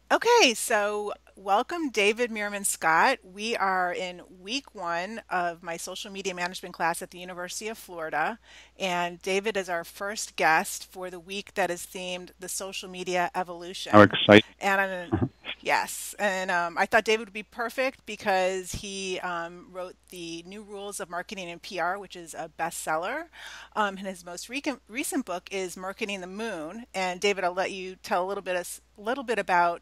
Okay, so welcome, David Meerman Scott. We are in week one of my social media management class at the University of Florida, and David is our first guest for the week that is themed the social media How evolution. exciting. And I'm Yes, and I thought David would be perfect because he wrote the New Rules of Marketing and PR, which is a bestseller. And his most recent book is Marketing the Moon. And David, I'll let you tell a little bit about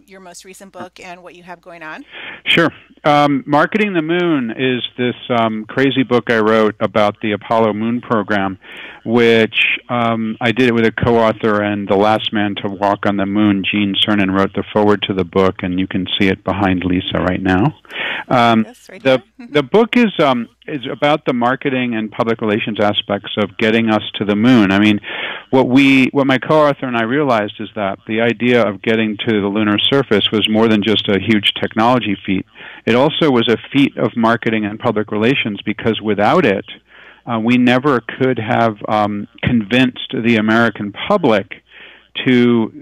your most recent book and what you have going on. Sure. Marketing the Moon is this crazy book I wrote about the Apollo moon program, which I did it with a co-author, and the last man to walk on the moon, Gene Cernan, wrote the foreword to the book, and you can see it behind Lisa right now. Yes, right The here. the book is about the marketing and public relations aspects of getting us to the moon. I mean, what my co-author and I realized is that the idea of getting to the lunar surface was more than just a huge technology feat. It also was a feat of marketing and public relations, because without it, we never could have convinced the American public to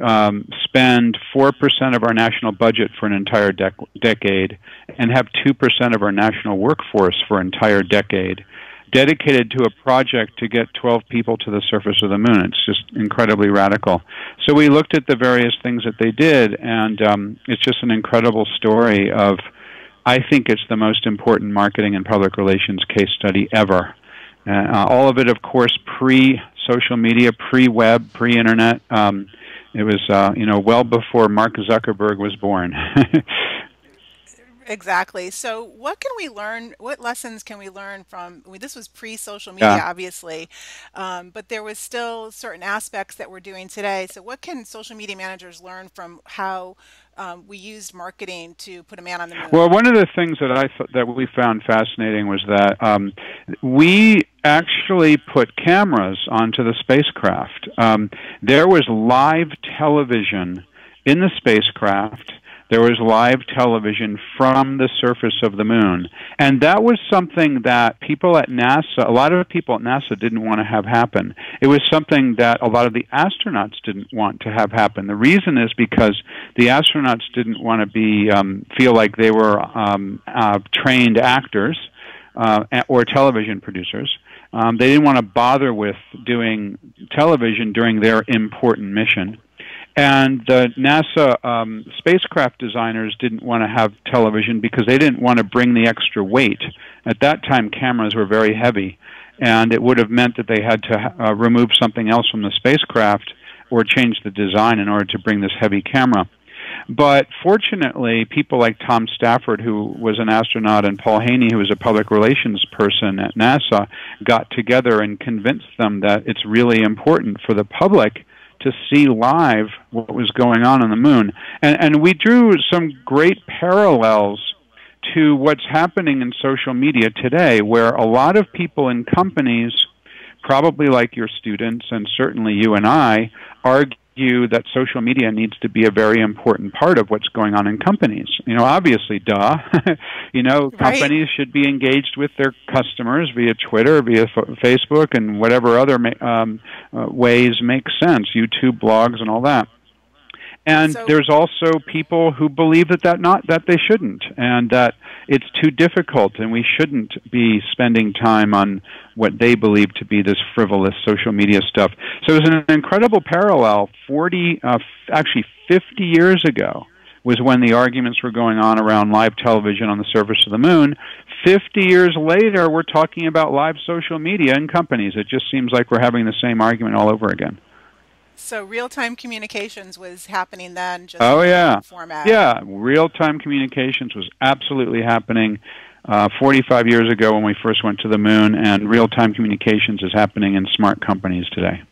spend 4% of our national budget for an entire decade and have 2% of our national workforce for an entire decade dedicated to a project to get 12 people to the surface of the moon. It's just incredibly radical. So we looked at the various things that they did, and it's just an incredible story of, I think it's the most important marketing and public relations case study ever. All of it, of course, pre-social media, pre-web, pre-internet. It was, well before Mark Zuckerberg was born. Exactly. So, what can we learn? What lessons can we learn from? I mean, this was pre-social media, Yeah. obviously, but there was still certain aspects that we're doing today. So, what can social media managers learn from how we used marketing to put a man on the Well, moon? one of the things that that we found fascinating was that we actually put cameras onto the spacecraft. There was live television in the spacecraft. There was live television from the surface of the moon. And that was something that people at NASA, a lot of people at NASA didn't want to have happen. It was something that a lot of the astronauts didn't want to have happen. The reason is because the astronauts didn't want to feel like they were trained actors or television producers. They didn't want to bother with doing television during their important mission. And the NASA spacecraft designers didn't want to have television because they didn't want to bring the extra weight. At that time, cameras were very heavy, and it would have meant that they had to remove something else from the spacecraft or change the design in order to bring this heavy camera. But fortunately, people like Tom Stafford, who was an astronaut, and Paul Haney, who was a public relations person at NASA, got together and convinced them that it's really important for the public to see live what was going on the moon. And we drew some great parallels to what's happening in social media today, where a lot of people in companies, probably like your students and certainly you and I, argue that social media needs to be a very important part of what's going on in companies. Obviously, duh. Right? Companies should be engaged with their customers via Twitter, via Facebook, and whatever other ways make sense, YouTube, blogs, and all that. And So, there's also people who believe that they shouldn't, and that it's too difficult, and we shouldn't be spending time on what they believe to be this frivolous social media stuff. So it was an incredible parallel. 50 years ago was when the arguments were going on around live television on the surface of the moon. 50 years later, we're talking about live social media in companies. It just seems like we're having the same argument all over again. so real-time communications was happening then, just in Oh a yeah, different format. yeah. Real-time communications was absolutely happening 45 years ago when we first went to the moon, and real-time communications is happening in smart companies today.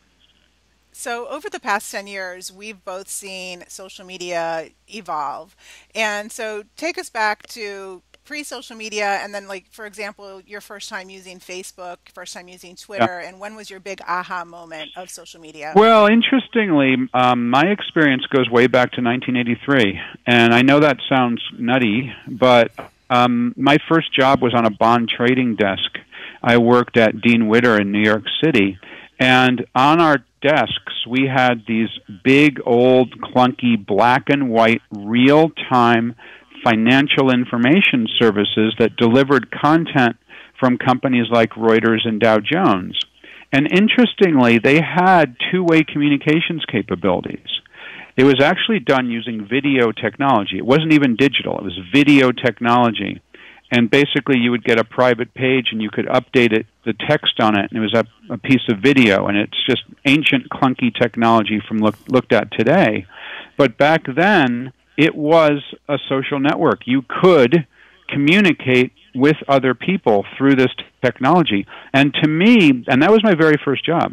So, over the past 10 years, we've both seen social media evolve. And so, take us back to pre social media, and then, like, for example, your first time using Facebook, first time using Yeah. Twitter, and when was your big aha moment of social media? Well, interestingly, my experience goes way back to 1983, and I know that sounds nutty, but my first job was on a bond trading desk. I worked at Dean Witter in New York City, and on our desks, we had these big, old, clunky, black and white, real-time financial information services that delivered content from companies like Reuters and Dow Jones. And interestingly, they had two-way communications capabilities. It was actually done using video technology. It wasn't even digital. It was video technology. And basically, you would get a private page, and you could update it, the text on it, and it was a piece of video. And it's just ancient, clunky technology from looked at today. But back then, it was a social network. You could communicate with other people through this technology. And to me, and that was my very first job.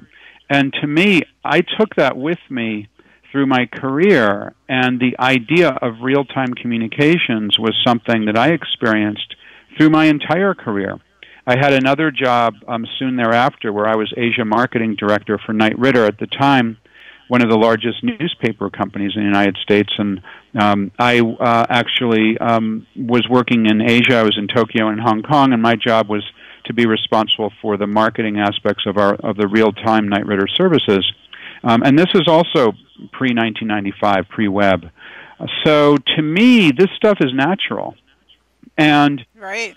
And to me, I took that with me through my career, and the idea of real-time communications was something that I experienced through my entire career. I had another job soon thereafter where I was Asia Marketing Director for Knight Ridder, at the time one of the largest newspaper companies in the United States, and I actually was working in Asia. I was in Tokyo and Hong Kong, and my job was to be responsible for the marketing aspects of the real-time Knight Ridder services. And this is also pre-1995, pre-web. So to me, this stuff is natural. And Right.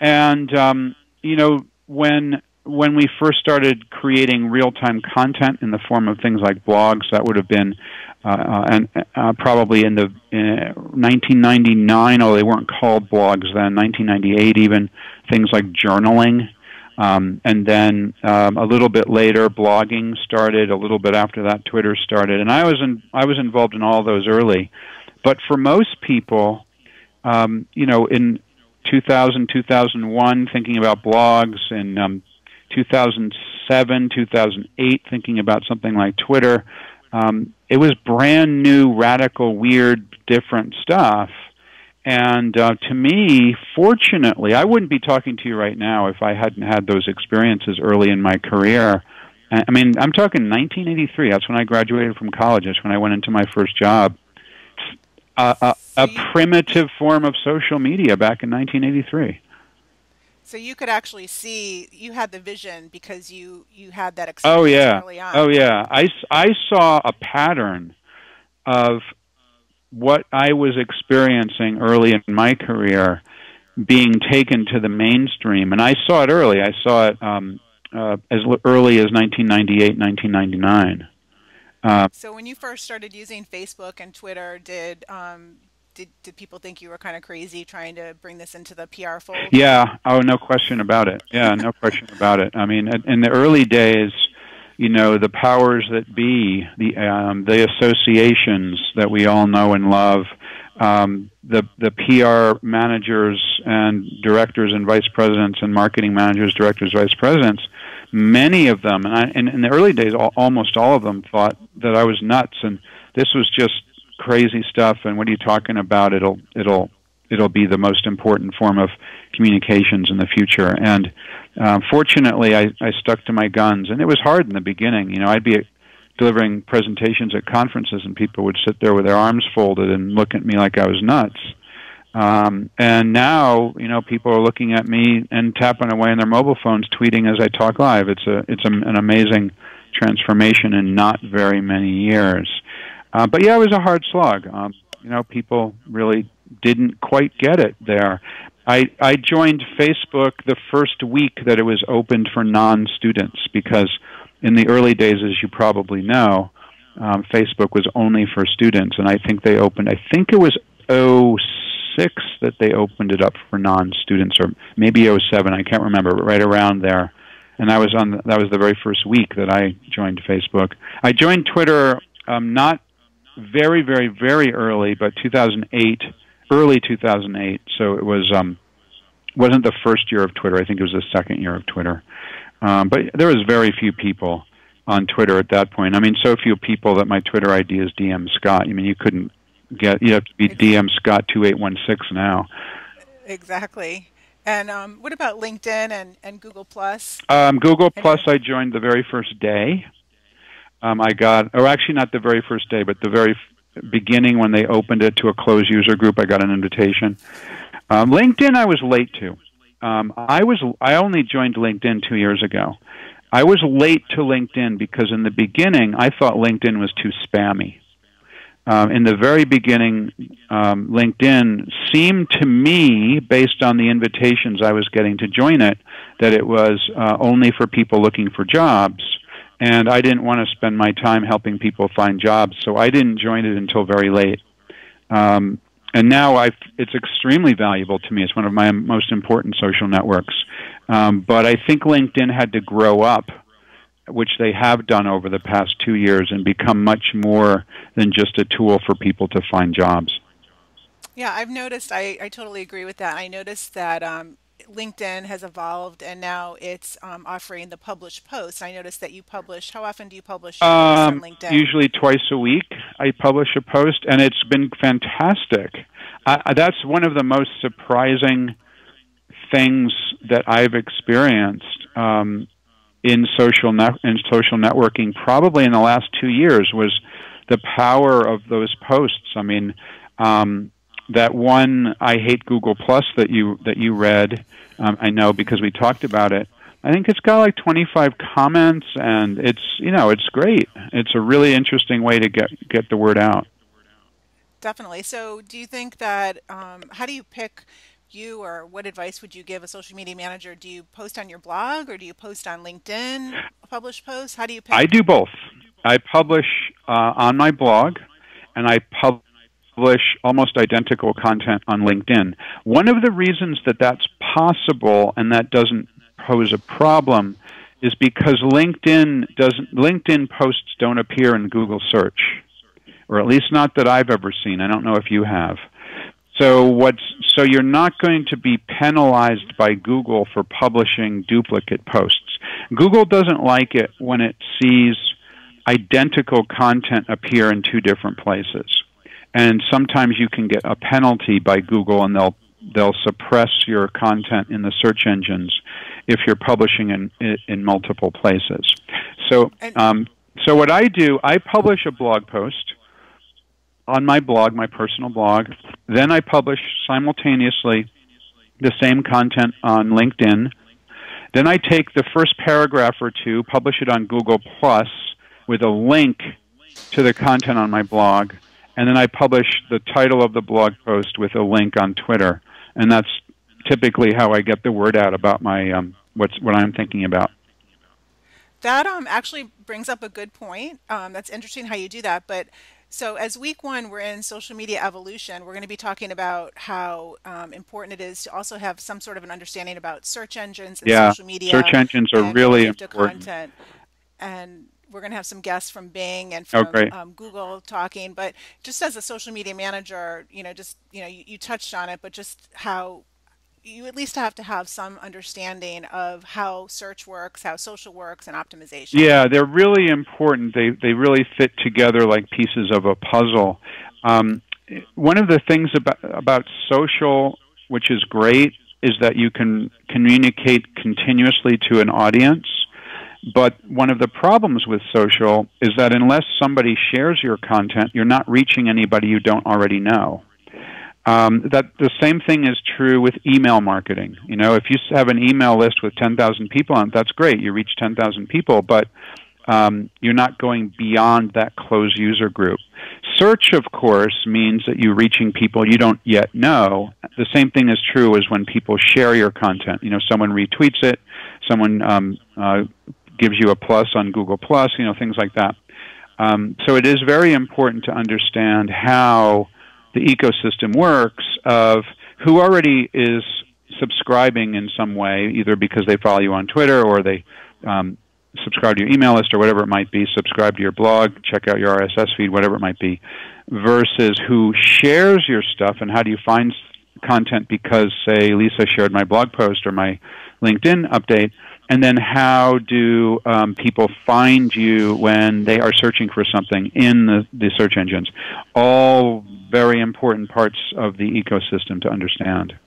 you know, when we first started creating real-time content in the form of things like blogs, that would have been probably in 1999, although they weren't called blogs then, 1998 even, things like journaling. And then a little bit later, blogging started. A little bit after that, Twitter started. And I was involved in all those early. But for most people, you know, in 2000, 2001, thinking about blogs, in 2007, 2008, thinking about something like Twitter, it was brand new, radical, weird, different stuff. And to me, fortunately, I wouldn't be talking to you right now if I hadn't had those experiences early in my career. I mean, I'm talking 1983. That's when I graduated from college. That's when I went into my first job. A primitive form of social media back in 1983. So you could actually see, you had the vision because you had that Oh, experience yeah. early Oh, on. yeah. I saw a pattern of what I was experiencing early in my career being taken to the mainstream. And I saw it early. I saw it as early as 1998, 1999. So when you first started using Facebook and Twitter, did people think you were kind of crazy trying to bring this into the PR fold? Yeah. Oh, no question about it. Yeah, no question about it. I mean, in the early days, you know, the powers that be, the associations that we all know and love, the PR managers and directors and vice presidents and marketing managers, directors, vice presidents, many of them, and in the early days, almost all of them thought that I was nuts, and this was just crazy stuff. And what are you talking about? It'll be the most important form of communications in the future. And fortunately, I stuck to my guns, and it was hard in the beginning. You know, I'd be delivering presentations at conferences, and people would sit there with their arms folded and look at me like I was nuts. And now, you know, people are looking at me and tapping away on their mobile phones, tweeting as I talk live. It's an amazing transformation in not very many years. But yeah, it was a hard slog. You know, people really didn't quite get it there. I joined Facebook the first week that it was opened for non-students, because in the early days, as you probably know, Facebook was only for students, and I think it was '06 that they opened it up for non-students, or maybe '07, I can't remember, but right around there. And that was the very first week that I joined Facebook. I joined Twitter not very, very, very early, but 2008, early 2008. So it wasn't the first year of Twitter. I think it was the second year of Twitter. But there was very few people on Twitter at that point. I mean, so few people that my Twitter ID is DM Scott. I mean, you have to be DM Scott 2816 now. Exactly. And what about LinkedIn and Google Plus? Google Plus, Any? I joined the very first day. Or actually not the very first day, but the very beginning when they opened it to a closed user group, I got an invitation. LinkedIn, I was late to. I only joined LinkedIn 2 years ago. I was late to LinkedIn because in the beginning I thought LinkedIn was too spammy. In the very beginning, LinkedIn seemed to me, based on the invitations I was getting to join it, that it was only for people looking for jobs. And I didn't want to spend my time helping people find jobs, so I didn't join it until very late. And now it's extremely valuable to me. It's one of my most important social networks. But I think LinkedIn had to grow up, which they have done over the past 2 years, and become much more than just a tool for people to find jobs. Yeah, I've noticed, I totally agree with that. I noticed that LinkedIn has evolved and now it's offering the published posts. I noticed that you publish, how often do you publish your posts on LinkedIn? Usually twice a week, I publish a post, and it's been fantastic. That's one of the most surprising things that I've experienced in social networking, probably in the last 2 years, was the power of those posts. I mean, that one "I hate Google Plus" that you read, I know because we talked about it. I think it's got like 25 comments, and it's great. It's a really interesting way to get the word out. Definitely. So, do you think that, how do you pick or what advice would you give a social media manager? Do you post on your blog or do you post on LinkedIn, publish posts? How do you I pick? do both. I publish on my blog, and I publish almost identical content on LinkedIn. One of the reasons that that's possible and that doesn't pose a problem is because LinkedIn posts don't appear in Google search, or at least not that I've ever seen. I don't know if you have. So you're not going to be penalized by Google for publishing duplicate posts. Google doesn't like it when it sees identical content appear in two different places. And sometimes you can get a penalty by Google, and they'll suppress your content in the search engines if you're publishing in multiple places. So And so what I do, I publish a blog post on my blog, my personal blog. Then I publish simultaneously the same content on LinkedIn. Then I take the first paragraph or two, publish it on Google Plus with a link to the content on my blog, and then I publish the title of the blog post with a link on Twitter. And that's typically how I get the word out about my what I'm thinking about. that actually brings up a good point. That's interesting how you do that. But so, as week one, we're in social media evolution. We're going to be talking about how important it is to also have some sort of an understanding about search engines and Yeah, social search media engines are and really relative to important. content. And we're going to have some guests from Bing and Oh, from great. Google talking. But just as a social media manager, you touched on it, but just how you at least have to have some understanding of how search works, how social works, and optimization. Yeah, they're really important. They really fit together like pieces of a puzzle. Um, One of the things about social, which is great, is that you can communicate continuously to an audience. But one of the problems with social is that unless somebody shares your content, you're not reaching anybody you don't already know. That the same thing is true with email marketing. You know, if you have an email list with 10,000 people on it, that's great. You reach 10,000 people, but you're not going beyond that closed user group. Search, of course, means that you're reaching people you don't yet know. The same thing is true as when people share your content. You know, someone retweets it, someone gives you a plus on Google Plus, you know, things like that. So it is very important to understand how the ecosystem works of who already is subscribing in some way, either because they follow you on Twitter or they subscribe to your email list or whatever it might be, subscribe to your blog, check out your RSS feed, whatever it might be, versus who shares your stuff and how do you find content because, say, Lisa shared my blog post or my LinkedIn update, and then how do people find you when they are searching for something in the search engines? All very important parts of the ecosystem to understand.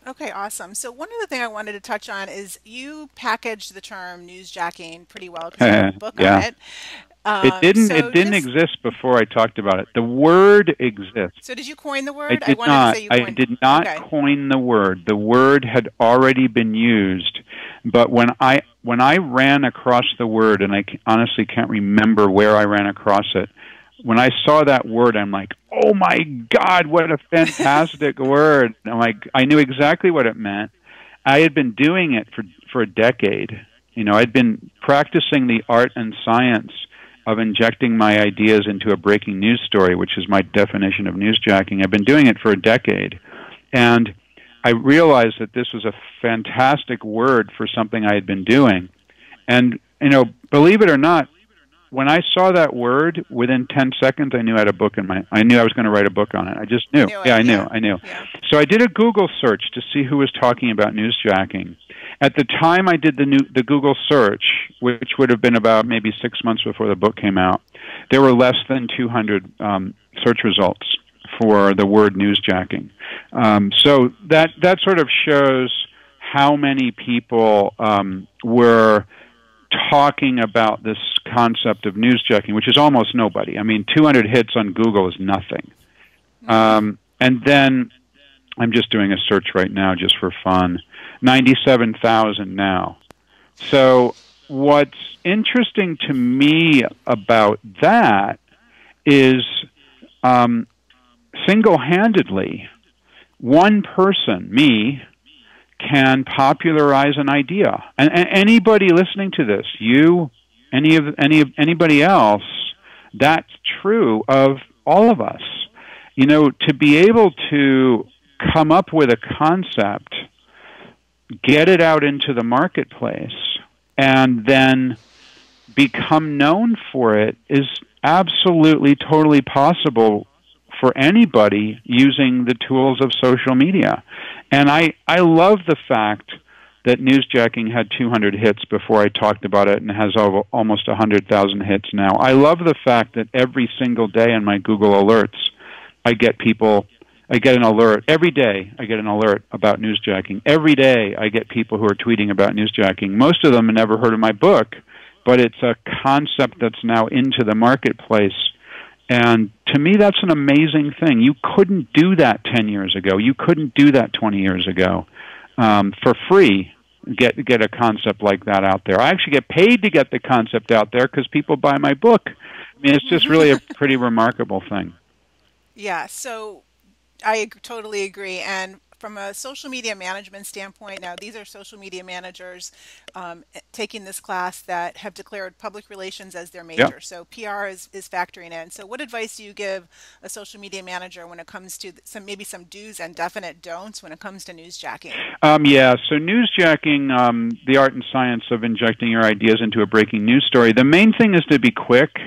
Okay, awesome. So one other thing I wanted to touch on is you packaged the term newsjacking pretty well because you wrote a book on Yeah. it. It didn't. It So didn't just exist before I talked about it. The word exists. so did you coin the I word? I did wanted to not. say you I coined. did not Okay. coin the word. The word had already been used. But when I ran across the word, and honestly can't remember where I ran across it. When I saw that word, I'm like, oh my God, what a fantastic word! I'm like, I knew exactly what it meant. I had been doing it for a decade. I'd been practicing the art and science of injecting my ideas into a breaking news story, which is my definition of newsjacking. I've been doing it for a decade. And I realized that this was a fantastic word for something I had been doing. And, believe it or not, when I saw that word, within 10 seconds, I knew I had a book I knew I was going to write a book on it. I just You knew. knew Yeah, it. I knew. Yeah. So I did a Google search to see who was talking about newsjacking. At the time I did the Google search, which would have been about maybe 6 months before the book came out, there were less than 200 search results for the word newsjacking. So that sort of shows how many people were talking about this concept of newsjacking, which is almost nobody. I mean, 200 hits on Google is nothing. And then I'm just doing a search right now just for fun. 97,000 now. So what's interesting to me about that is single-handedly, one person, me, can popularize an idea. And anybody listening to this, anybody else, that's true of all of us. To be able to come up with a concept, get it out into the marketplace, and then become known for it is absolutely, totally possible for anybody using the tools of social media. And I love the fact that newsjacking had 200 hits before I talked about it and has almost 100,000 hits now. I love the fact that every single day in my Google alerts, I get an alert. Every day I get an alert about newsjacking. Every day I get people who are tweeting about newsjacking. Most of them have never heard of my book, but it's a concept that's now into the marketplace. And to me, that's an amazing thing. You couldn't do that 10 years ago. You couldn't do that 20 years ago for free, get a concept like that out there. I actually get paid to get the concept out there because people buy my book. I mean, it's just really a pretty remarkable thing. Yeah, so totally agree. And from a social media management standpoint, now these are social media managers taking this class that have declared public relations as their Yeah. major. So PR is factoring in. So what advice do you give a social media manager when it comes to maybe some do's and definite don'ts when it comes to newsjacking? Yeah, so newsjacking, the art and science of injecting your ideas into a breaking news story. The main thing is to be quick.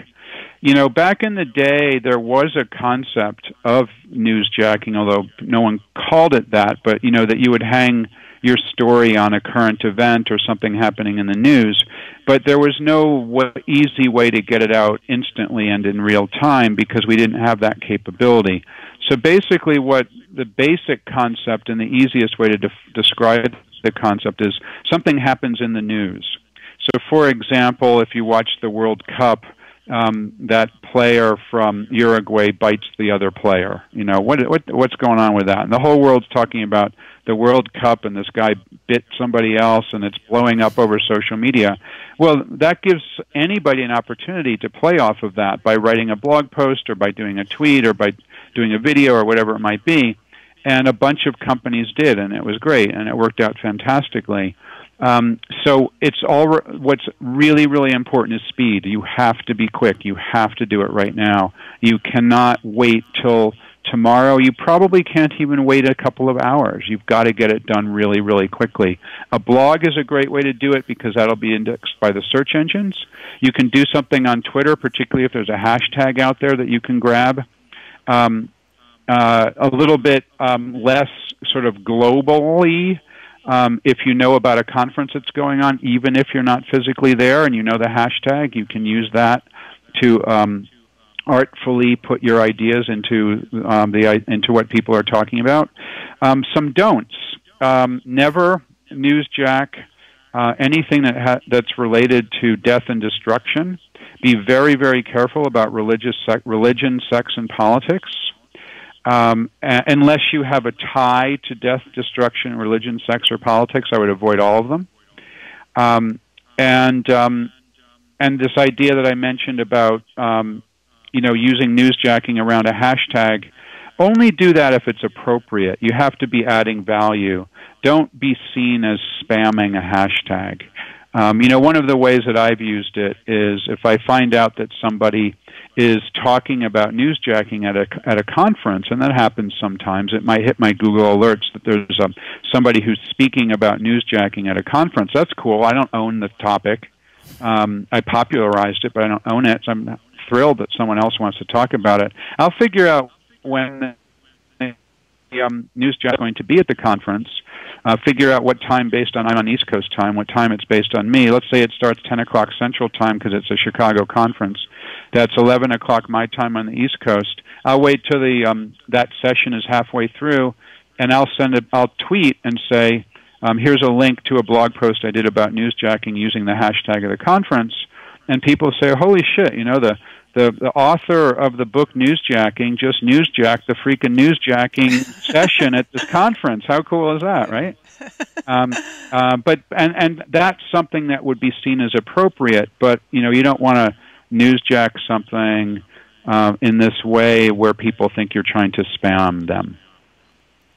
Back in the day, there was a concept of newsjacking, although no one called it that, but, that you would hang your story on a current event or something happening in the news. But there was no easy way to get it out instantly and in real time because we didn't have that capability. So basically what the basic concept and the easiest way to describe the concept is something happens in the news. So, for example, if you watch the World Cup, that player from Uruguay bites the other player. What's going on with that? And the whole world's talking about the World Cup and this guy bit somebody else and it's blowing up over social media. Well, that gives anybody an opportunity to play off of that by writing a blog post or by doing a tweet or by doing a video or whatever it might be. And a bunch of companies did, and it was great, and it worked out fantastically. So what's really, really important is speed. You have to be quick. You have to do it right now. You cannot wait till tomorrow. You probably can't even wait a couple of hours. You've got to get it done really, really quickly. A blog is a great way to do it because that'll be indexed by the search engines. You can do something on Twitter, particularly if there's a hashtag out there that you can grab. A little bit less sort of globally, if you know about a conference that's going on, even if you're not physically there and you know the hashtag, you can use that to artfully put your ideas into into what people are talking about. Some don'ts: never newsjack anything that's related to death and destruction, Be very, very careful about religion, sex, and politics. Unless you have a tie to death, destruction, religion, sex, or politics, I would avoid all of them. Um, and and this idea that I mentioned about using newsjacking around a hashtag, only do that if it's appropriate. You have to be adding value. Don't be seen as spamming a hashtag. One of the ways that I've used it is if I find out that somebody is talking about newsjacking at a conference, and that happens sometimes. It might hit my Google alerts that there's somebody who's speaking about newsjacking at a conference. That's cool. I don't own the topic. I popularized it, but I don't own it. So I'm thrilled that someone else wants to talk about it. I'll figure out when the newsjack is going to be at the conference. Figure out what time based on, I'm on East Coast time, what time it's based on me. Let's say it starts 10 o'clock Central time because it's a Chicago conference. That's 11 o'clock my time on the East Coast. I'll wait till that session is halfway through, and I'll tweet and say, here's a link to a blog post I did about newsjacking using the hashtag of the conference. And people say, holy shit, the author of the book Newsjacking just newsjacked the freaking newsjacking session at this conference. How cool is that, right? But that's something that would be seen as appropriate, but you don't want to newsjack something in this way where people think you're trying to spam them.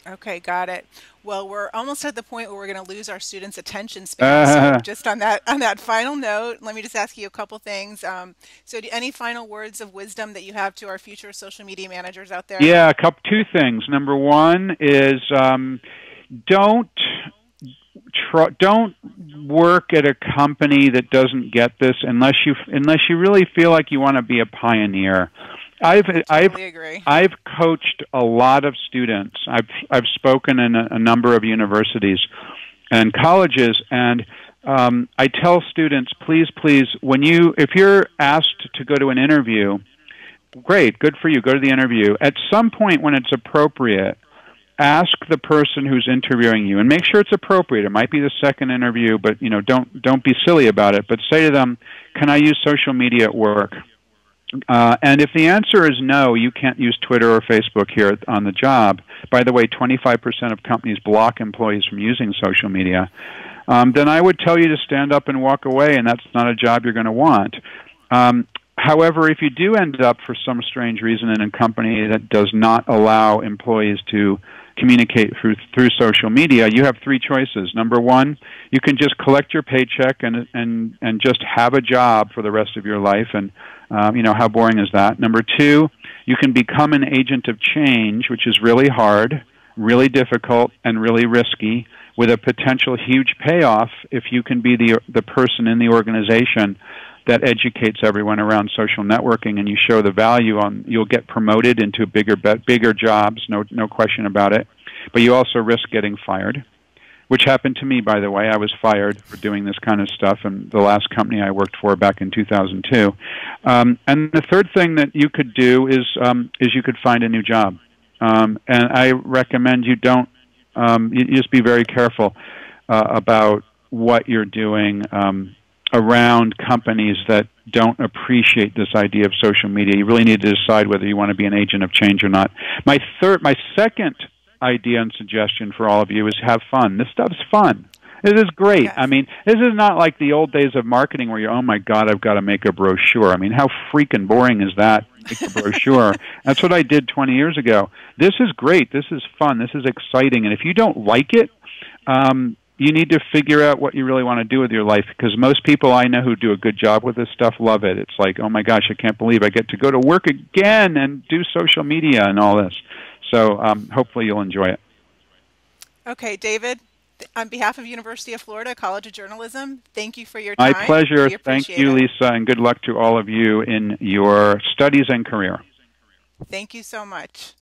Okay, got it. Well, we're almost at the point where we're going to lose our students' attention span. So, just on that final note, let me just ask you a couple things. Any final words of wisdom that you have to our future social media managers out there? Yeah, two things. Number one is don't work at a company that doesn't get this unless you really feel like you want to be a pioneer. Totally agree. I've coached a lot of students. I've spoken in a number of universities and colleges, and I tell students, please, if you're asked to go to an interview, great, good for you, go to the interview. At some point when it's appropriate, ask the person who's interviewing you, and make sure it's appropriate. It might be the second interview, but don't be silly about it. But say to them, "Can I use social media at work?" And if the answer is no, you can't use Twitter or Facebook here on the job. By the way, 25% of companies block employees from using social media. Then I would tell you to stand up and walk away, and that's not a job you're going to want. However, if you do end up for some strange reason in a company that does not allow employees to communicate through social media, you have three choices. Number one, you can just collect your paycheck and just have a job for the rest of your life, and how boring is that? Number two, you can become an agent of change, which is really hard, really difficult, and really risky, with a potential huge payoff if you can be the person in the organization that educates everyone around social networking, and you show the value you'll get promoted into bigger jobs, no question about it. But you also risk getting fired, which happened to me, by the way. I was fired for doing this kind of stuff in the last company I worked for back in 2002. And the third thing that you could do is you could find a new job. And I recommend you you just be very careful about what you're doing around companies that don't appreciate this idea of social media. You really need to decide whether you want to be an agent of change or not. My second idea and suggestion for all of you is have fun. This stuff's fun. This is great. Yes. I mean, this is not like the old days of marketing where oh my God, I've got to make a brochure. I mean, how freaking boring is that? Make a brochure. That's what I did 20 years ago. This is great. This is fun. This is exciting. And if you don't like it, you need to figure out what you really want to do with your life, because most people I know who do a good job with this stuff love it. It's like, oh my gosh, I can't believe I get to go to work again and do social media and all this. So hopefully you'll enjoy it. Okay, David, on behalf of University of Florida College of Journalism, thank you for your time. My pleasure. We Thank appreciate you, it. Lisa, and good luck to all of you in your studies and career. Thank you so much.